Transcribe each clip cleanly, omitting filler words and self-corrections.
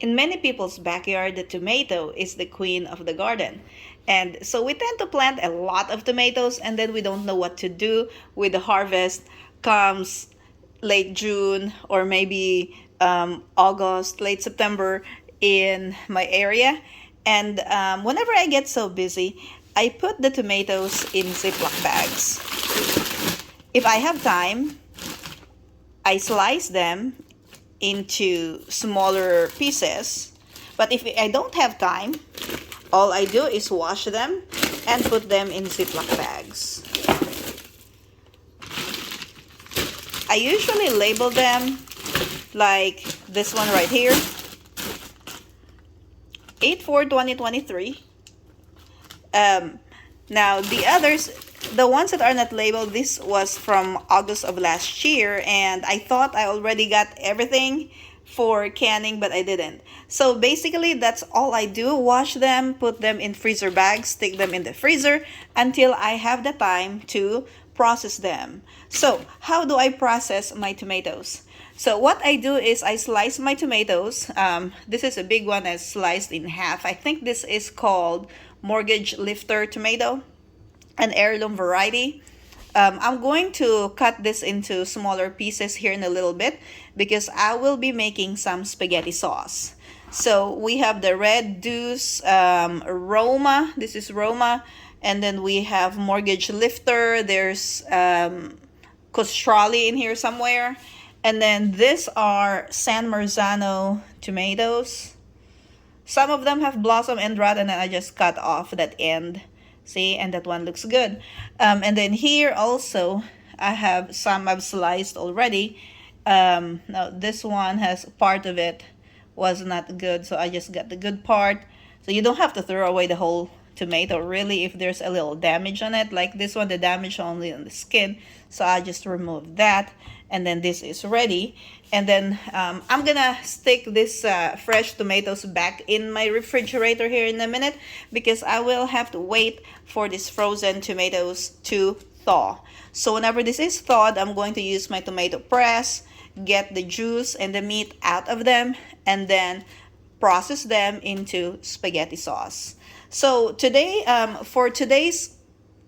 In many people's backyard, the tomato is the queen of the garden. And so we tend to plant a lot of tomatoes and then we don't know what to do with the harvest comes late June or maybe August, late September in my area. And whenever I get so busy, I put the tomatoes in Ziploc bags. If I have time, I slice them into smaller pieces. But if I don't have time, all I do is wash them and put them in Ziploc bags. I usually label them like this one right here, 8/4/2023. Now the others, the ones that are not labeled, this was from August of last year, and I thought I already got everything for canning, but I didn't. So basically that's all I do. Wash them, put them in freezer bags, stick them in the freezer until I have the time to process them. So how do I process my tomatoes? So what I do is I slice my tomatoes. This is a big one that's sliced in half. I think this is called Mortgage Lifter tomato, an heirloom variety. I'm going to cut this into smaller pieces here in a little bit because I will be making some spaghetti sauce. So we have the Red Deuce Roma. This is Roma. And then we have Mortgage Lifter. There's Costrali in here somewhere. And then these are San Marzano tomatoes. Some of them have blossom end rot, and then I just cut off that end. See, and that one looks good. And then here also, I have some I've sliced already. Now this one has part of it was not good, so I just got the good part. So you don't have to throw away the whole tomato really if there's a little damage on it. Like this one, the damage only on the skin, so I just remove that. And then this is ready. And then I'm gonna stick this fresh tomatoes back in my refrigerator here in a minute because I will have to wait for these frozen tomatoes to thaw. So whenever this is thawed, I'm going to use my tomato press, get the juice and the meat out of them, and then process them into spaghetti sauce. So today, for today's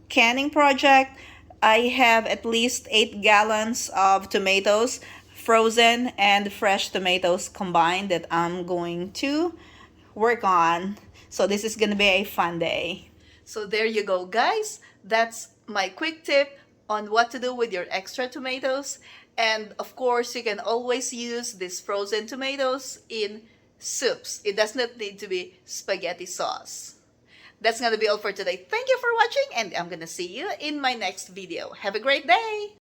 canning project, I have at least 8 gallons of tomatoes, frozen and fresh tomatoes combined, that I'm going to work on. So this is going to be a fun day. So there you go, guys. That's my quick tip on what to do with your extra tomatoes. And of course, you can always use these frozen tomatoes in soups. It does not need to be spaghetti sauce. That's going to be all for today. Thank you for watching, and I'm going to see you in my next video. Have a great day!